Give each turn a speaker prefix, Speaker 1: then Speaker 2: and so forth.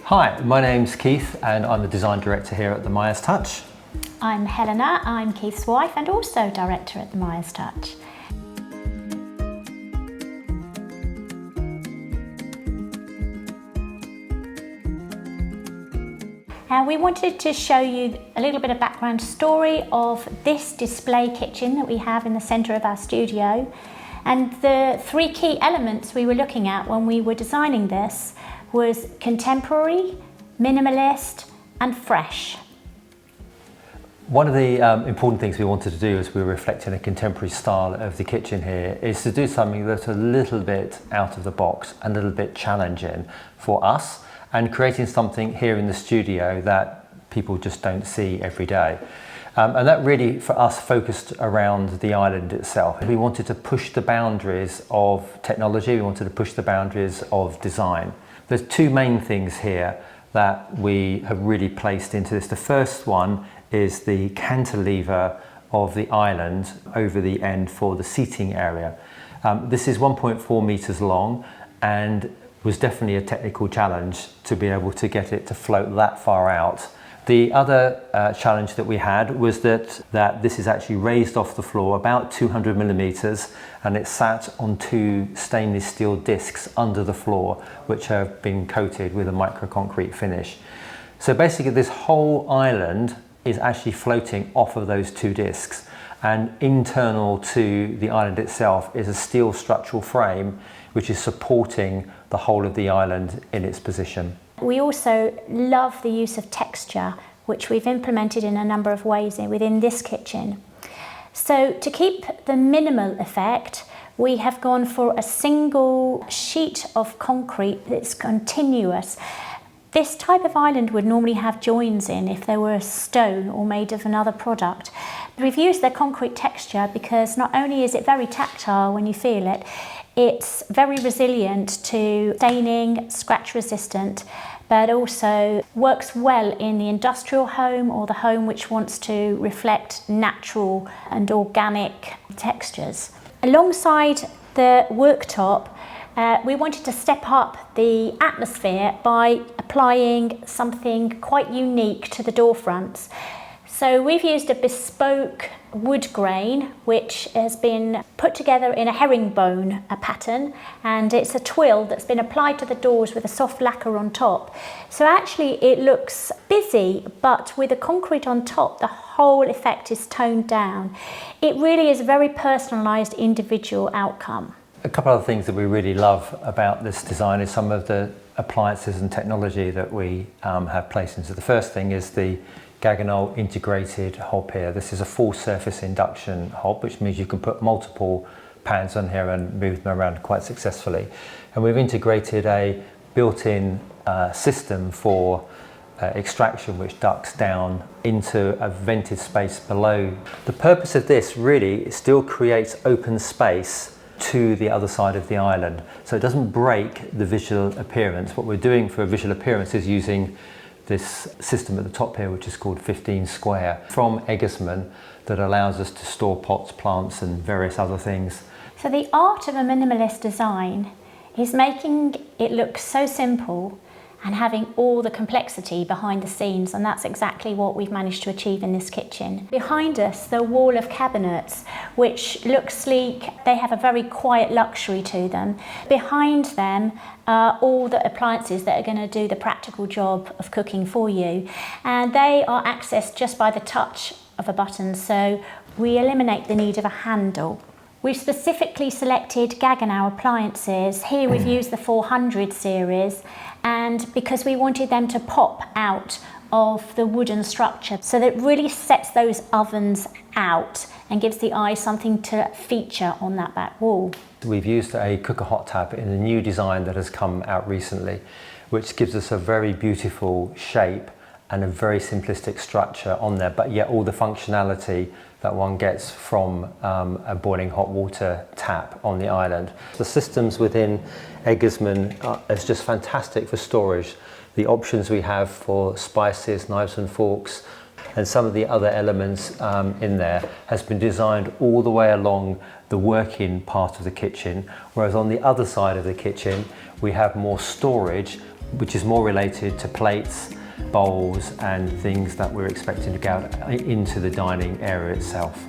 Speaker 1: Hi, my name's Keith and I'm the design director here at the Myers Touch.
Speaker 2: I'm Helena, I'm Keith's wife and also director at the Myers Touch. We wanted to show you a little bit of background story of this display kitchen that we have in the centre of our studio. And the three key elements we were looking at when we were designing this was contemporary, minimalist and fresh.
Speaker 1: One of the important things we wanted to do as we were reflecting a contemporary style of the kitchen here is to do something that's a little bit out of the box, a little bit challenging for us, and creating something here in the studio that people just don't see every day. And that really, for us, focused around the island itself. We wanted to push the boundaries of technology, we wanted to push the boundaries of design. There's two main things here that we have really placed into this. The first one is the cantilever of the island over the end for the seating area. This is 1.4 meters long and was definitely a technical challenge to be able to get it to float that far out. The other challenge that we had was that this is actually raised off the floor about 200 millimeters and it's sat on two stainless steel discs under the floor which have been coated with a microconcrete finish. So basically this whole island is actually floating off of those two discs, and internal to the island itself is a steel structural frame which is supporting the whole of the island in its position.
Speaker 2: We also love the use of texture, which we've implemented in a number of ways within this kitchen. So to keep the minimal effect, we have gone for a single sheet of concrete that's continuous. This type of island would normally have joins in if they were stone or made of another product. We've used the concrete texture because not only is it very tactile when you feel it, it's very resilient to staining, scratch resistant, but also works well in the industrial home or the home which wants to reflect natural and organic textures. Alongside the worktop, we wanted to step up the atmosphere by applying something quite unique to the door fronts. So we've used a bespoke wood grain which has been put together in a herringbone pattern, and it's a twill that's been applied to the doors with a soft lacquer on top. So actually it looks busy, but with the concrete on top the whole effect is toned down. It really is a very personalised individual outcome.
Speaker 1: A couple of things that we really love about this design is some of the appliances and technology that we have placed into. The first thing is the Gaggenol integrated hob here. This is a full surface induction hob, which means you can put multiple pans on here and move them around quite successfully. And we've integrated a built-in system for extraction which ducts down into a vented space below. The purpose of this really still creates open space to the other side of the island, so it doesn't break the visual appearance. What we're doing for a visual appearance is using this system at the top here, which is called 15 square from Eggersmann, that allows us to store pots, plants and various other things.
Speaker 2: So the art of a minimalist design is making it look so simple and having all the complexity behind the scenes, and that's exactly what we've managed to achieve in this kitchen. Behind us, the wall of cabinets, which look sleek, they have a very quiet luxury to them. Behind them are all the appliances that are going to do the practical job of cooking for you, and they are accessed just by the touch of a button, so we eliminate the need of a handle. We've specifically selected Gaggenau appliances. Here we've used the 400 series, and because we wanted them to pop out of the wooden structure, so that it really sets those ovens out and gives the eye something to feature on that back wall.
Speaker 1: We've used a cooker hot tap in a new design that has come out recently, which gives us a very beautiful shape and a very simplistic structure on there, but yet all the functionality that one gets from a boiling hot water tap on the island. The systems within Eggersmann is just fantastic for storage. The options we have for spices, knives and forks, and some of the other elements in there has been designed all the way along the working part of the kitchen, whereas on the other side of the kitchen we have more storage which is more related to plates, bowls and things that we're expecting to go out into the dining area itself.